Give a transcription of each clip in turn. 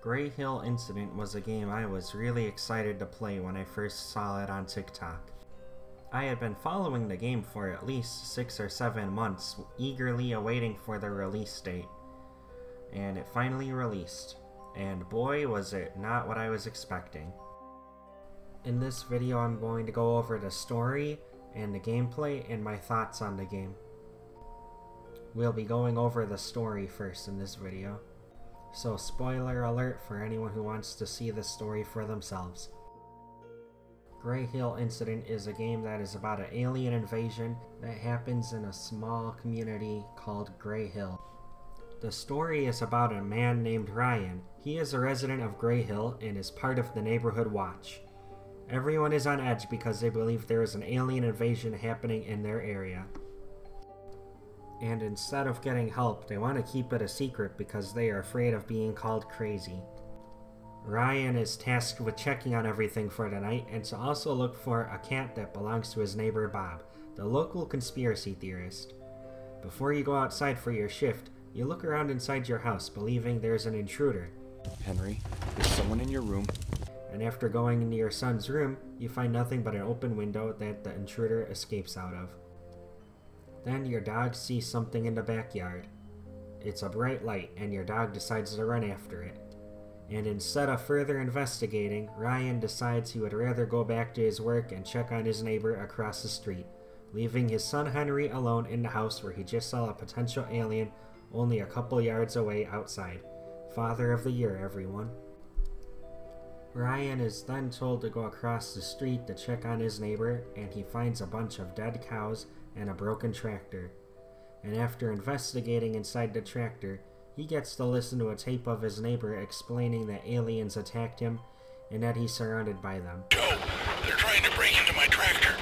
Greyhill Incident was a game I was really excited to play when I first saw it on TikTok. I had been following the game for at least 6 or 7 months, eagerly awaiting for the release date. And it finally released. And boy, was it not what I was expecting. In this video I'm going to go over the story and the gameplay and my thoughts on the game. We'll be going over the story first in this video. So spoiler alert for anyone who wants to see the story for themselves. Greyhill Incident is a game that is about an alien invasion that happens in a small community called Greyhill. The story is about a man named Ryan. He is a resident of Greyhill and is part of the neighborhood watch. Everyone is on edge because they believe there is an alien invasion happening in their area. And instead of getting help, they want to keep it a secret because they are afraid of being called crazy. Ryan is tasked with checking on everything for the night and to also look for a cat that belongs to his neighbor Bob, the local conspiracy theorist. Before you go outside for your shift, you look around inside your house believing there's an intruder. Henry, there's someone in your room. And after going into your son's room, you find nothing but an open window that the intruder escapes out of. Then your dog sees something in the backyard. It's a bright light and your dog decides to run after it. And instead of further investigating, Ryan decides he would rather go back to his work and check on his neighbor across the street, leaving his son Henry alone in the house where he just saw a potential alien only a couple yards away outside. Father of the year, everyone. Ryan is then told to go across the street to check on his neighbor, and he finds a bunch of dead cows and a broken tractor. And after investigating inside the tractor, he gets to listen to a tape of his neighbor explaining that aliens attacked him and that he's surrounded by them. Joe, they're trying to break into my tractor.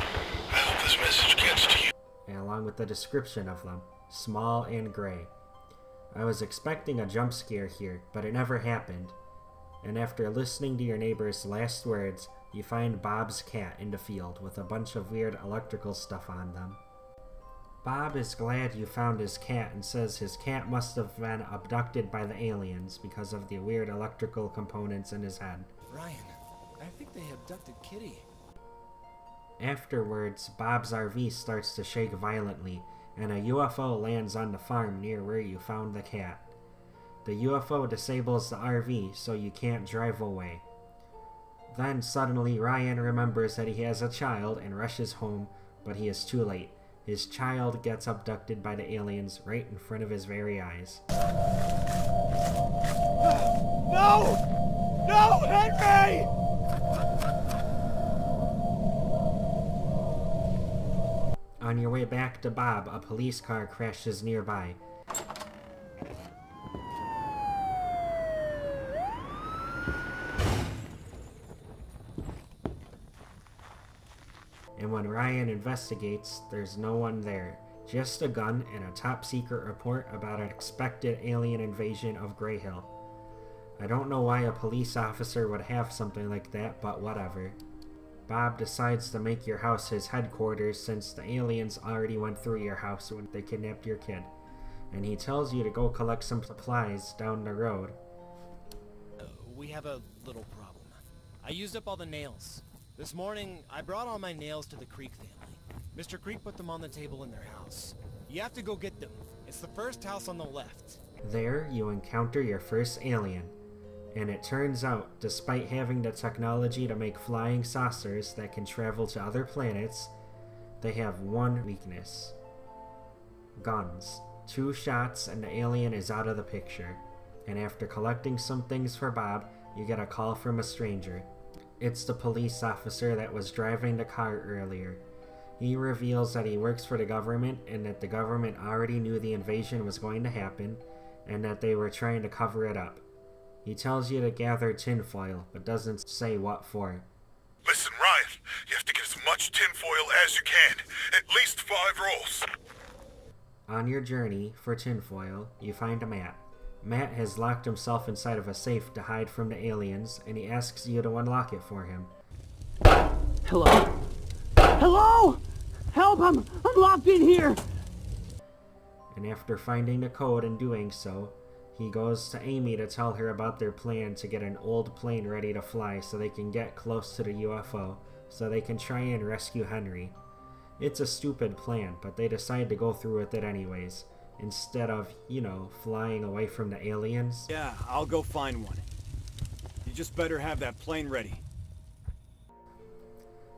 I hope this message gets to you. And along with the description of them, small and gray. I was expecting a jump scare here, but it never happened. And after listening to your neighbor's last words, you find Bob's cat in the field with a bunch of weird electrical stuff on them. Bob is glad you found his cat and says his cat must have been abducted by the aliens because of the weird electrical components in his head. Ryan, I think they abducted Kitty. Afterwards, Bob's RV starts to shake violently, and a UFO lands on the farm near where you found the cat. The UFO disables the RV so you can't drive away. Then suddenly Ryan remembers that he has a child and rushes home, but he is too late. His child gets abducted by the aliens right in front of his very eyes. No! No, Henry! On your way back to Bob, a police car crashes nearby. And when Ryan investigates, there's no one there. Just a gun and a top-secret report about an expected alien invasion of Greyhill. I don't know why a police officer would have something like that, but whatever. Bob decides to make your house his headquarters since the aliens already went through your house when they kidnapped your kid. And he tells you to go collect some supplies down the road. We have a little problem. I used up all the nails. This morning, I brought all my nails to the Creek family. Mr. Creek put them on the table in their house. You have to go get them. It's the first house on the left. There, you encounter your first alien. And it turns out, despite having the technology to make flying saucers that can travel to other planets, they have one weakness. Guns. 2 shots and the alien is out of the picture. And after collecting some things for Bob, you get a call from a stranger. It's the police officer that was driving the car earlier. He reveals that he works for the government and that the government already knew the invasion was going to happen and that they were trying to cover it up. He tells you to gather tinfoil, but doesn't say what for. Listen, Ryan, you have to get as much tinfoil as you can. At least 5 rolls. On your journey for tinfoil, you find Matt. Matt has locked himself inside of a safe to hide from the aliens, and he asks you to unlock it for him. Hello? Hello? Help! I'm locked in here! And after finding the code and doing so, He goes to Amy to tell her about their plan to get an old plane ready to fly so they can get close to the UFO, so they can try and rescue Henry. It's a stupid plan, but they decide to go through with it anyways, instead of, flying away from the aliens. Yeah, I'll go find one. You just better have that plane ready.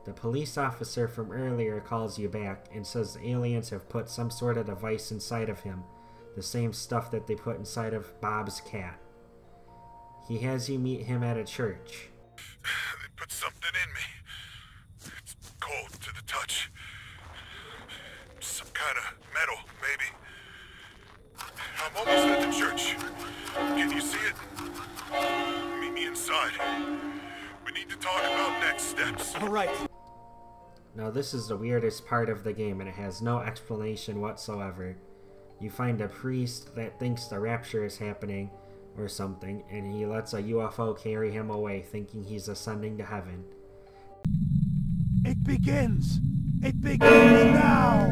The police officer from earlier calls you back and says the aliens have put some sort of device inside of him, the same stuff that they put inside of Bob's cat. He has you meet him at a church. They put something in me. It's cold to the touch. Some kind of metal, maybe. I'm almost at the church. Can you see it? Meet me inside. We need to talk about next steps. All right. Now this is the weirdest part of the game, and it has no explanation whatsoever. You find a priest that thinks the rapture is happening or something, and he lets a UFO carry him away, thinking he's ascending to heaven. It begins! It begins now!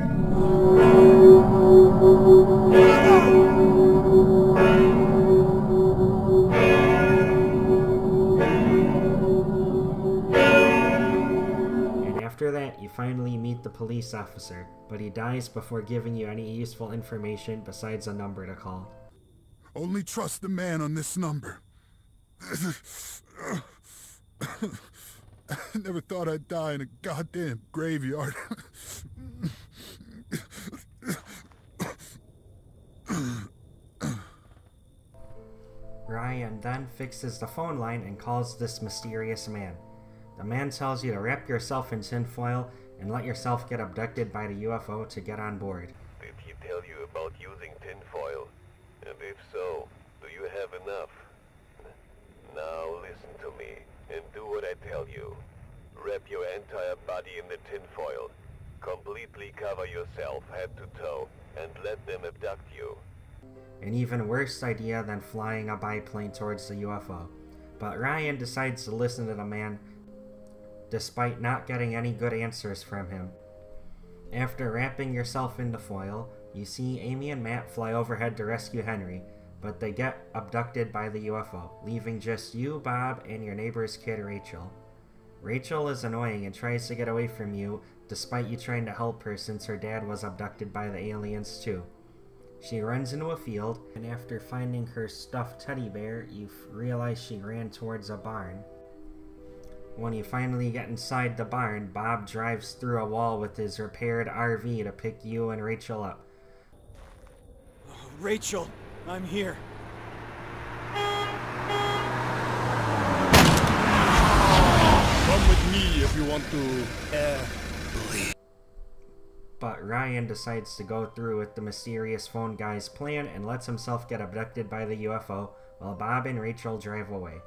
And after that, you finally meet the police officer, but he dies before giving you any useful information besides a number to call. Only trust the man on this number. I never thought I'd die in a goddamn graveyard. Ryan then fixes the phone line and calls this mysterious man. The man tells you to wrap yourself in tinfoil and let yourself get abducted by the UFO to get on board. Did he tell you about using tinfoil? And if so, do you have enough? Now listen to me, and do what I tell you. Wrap your entire body in the tinfoil. Completely cover yourself head to toe, and let them abduct you. An even worse idea than flying a biplane towards the UFO. But Ryan decides to listen to the man, despite not getting any good answers from him. After wrapping yourself in the foil, you see Amy and Matt fly overhead to rescue Henry, but they get abducted by the UFO, leaving just you, Bob, and your neighbor's kid, Rachel. Rachel is annoying and tries to get away from you, despite you trying to help her since her dad was abducted by the aliens too. She runs into a field, and after finding her stuffed teddy bear, you realize she ran towards a barn. When you finally get inside the barn, Bob drives through a wall with his repaired RV to pick you and Rachel up. Rachel, I'm here. Come with me if you want to. But Ryan decides to go through with the mysterious phone guy's plan and lets himself get abducted by the UFO while Bob and Rachel drive away.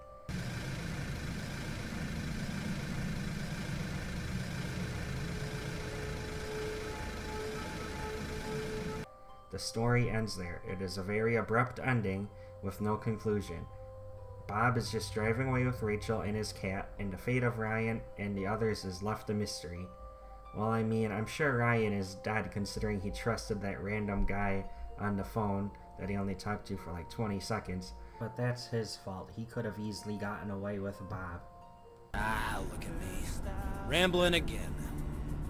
The story ends there. It is a very abrupt ending with no conclusion. Bob is just driving away with Rachel and his cat, and the fate of Ryan and the others is left a mystery. Well, I mean, I'm sure Ryan is dead considering he trusted that random guy on the phone that he only talked to for like 20 seconds. But that's his fault. He could have easily gotten away with Bob. Ah, look at me. Rambling again.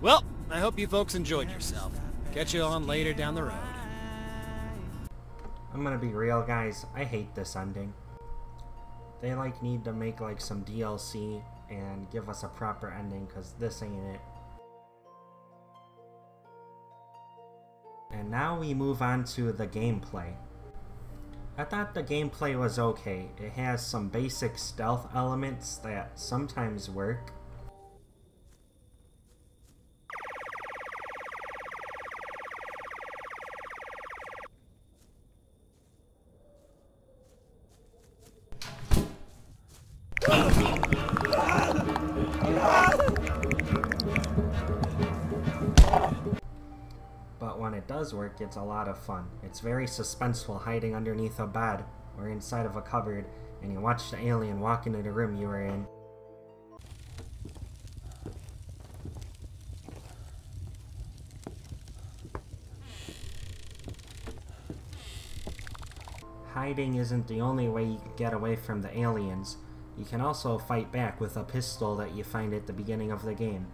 Well, I hope you folks enjoyed yourself. Catch you on later down the road. I'm gonna be real, guys. I hate this ending. They need to make some DLC and give us a proper ending, because this ain't it. And now we move on to the gameplay. I thought the gameplay was okay. It has some basic stealth elements that sometimes work. But when it does work, it's a lot of fun. It's very suspenseful, hiding underneath a bed or inside of a cupboard, and you watch the alien walk into the room you were in. hiding isn't the only way you can get away from the aliens. You can also fight back with a pistol that you find at the beginning of the game.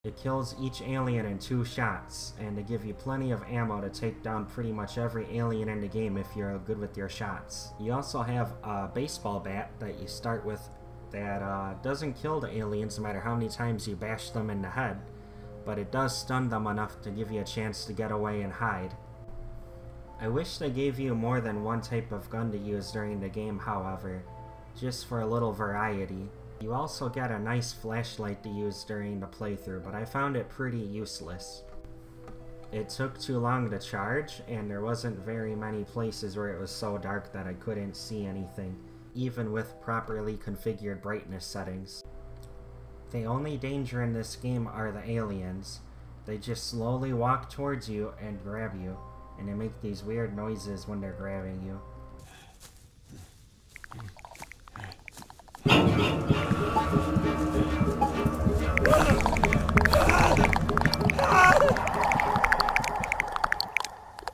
It kills each alien in 2 shots, and to give you plenty of ammo to take down pretty much every alien in the game if you're good with your shots. You also have a baseball bat that you start with that doesn't kill the aliens no matter how many times you bash them in the head, but it does stun them enough to give you a chance to get away and hide. I wish they gave you more than one type of gun to use during the game, however, just for a little variety. You also get a nice flashlight to use during the playthrough, but I found it pretty useless. It took too long to charge, and there wasn't very many places where it was so dark that I couldn't see anything, even with properly configured brightness settings. The only danger in this game are the aliens. They just slowly walk towards you and grab you, and they make these weird noises when they're grabbing you.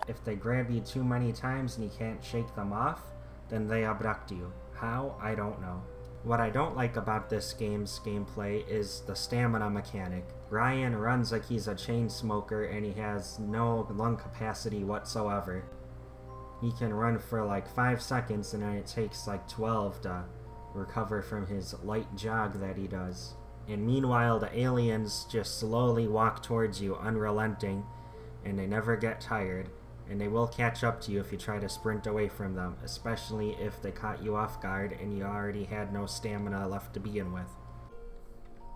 If they grab you too many times and you can't shake them off, then they abduct you. How? I don't know. What I don't like about this game's gameplay is the stamina mechanic. Ryan runs like he's a chain smoker and he has no lung capacity whatsoever. He can run for like 5 seconds and then it takes like 12 to recover from his light jog that he does. And meanwhile, the aliens just slowly walk towards you unrelenting, and they never get tired, and they will catch up to you if you try to sprint away from them, especially if they caught you off guard and you already had no stamina left to begin with.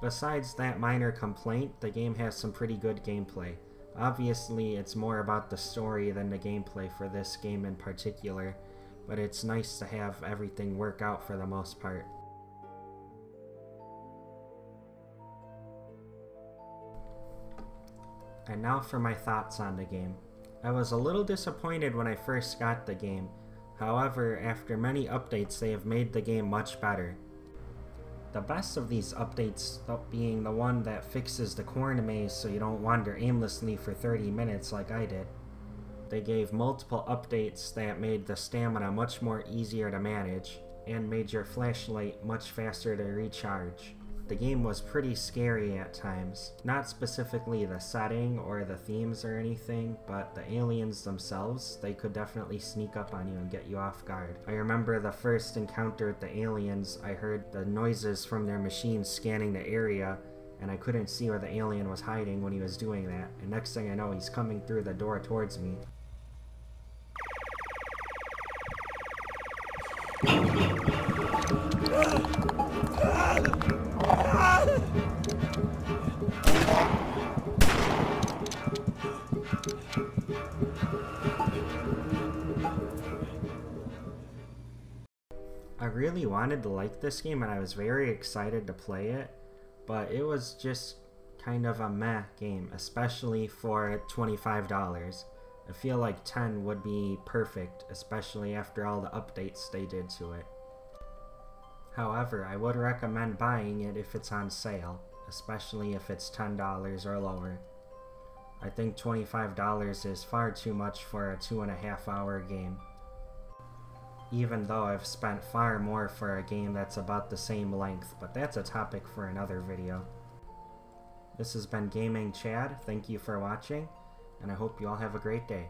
Besides that minor complaint, the game has some pretty good gameplay. Obviously, it's more about the story than the gameplay for this game in particular, but it's nice to have everything work out for the most part. And now for my thoughts on the game. I was a little disappointed when I first got the game. However, after many updates, they have made the game much better. The best of these updates being the one that fixes the corn maze so you don't wander aimlessly for 30 minutes like I did. They gave multiple updates that made the stamina much more easier to manage, and made your flashlight much faster to recharge. The game was pretty scary at times. Not specifically the setting or the themes or anything, but the aliens themselves, they could definitely sneak up on you and get you off guard. I remember the first encounter with the aliens, I heard the noises from their machines scanning the area, and I couldn't see where the alien was hiding when he was doing that, and next thing I know, he's coming through the door towards me. I really wanted to like this game and I was very excited to play it, but it was just kind of a meh game, especially for $25. I feel like 10 would be perfect, especially after all the updates they did to it. However, I would recommend buying it if it's on sale, especially if it's $10 or lower. I think $25 is far too much for a 2.5-hour game. Even though I've spent far more for a game that's about the same length, but that's a topic for another video. This has been Gaming Chad, thank you for watching, and I hope you all have a great day.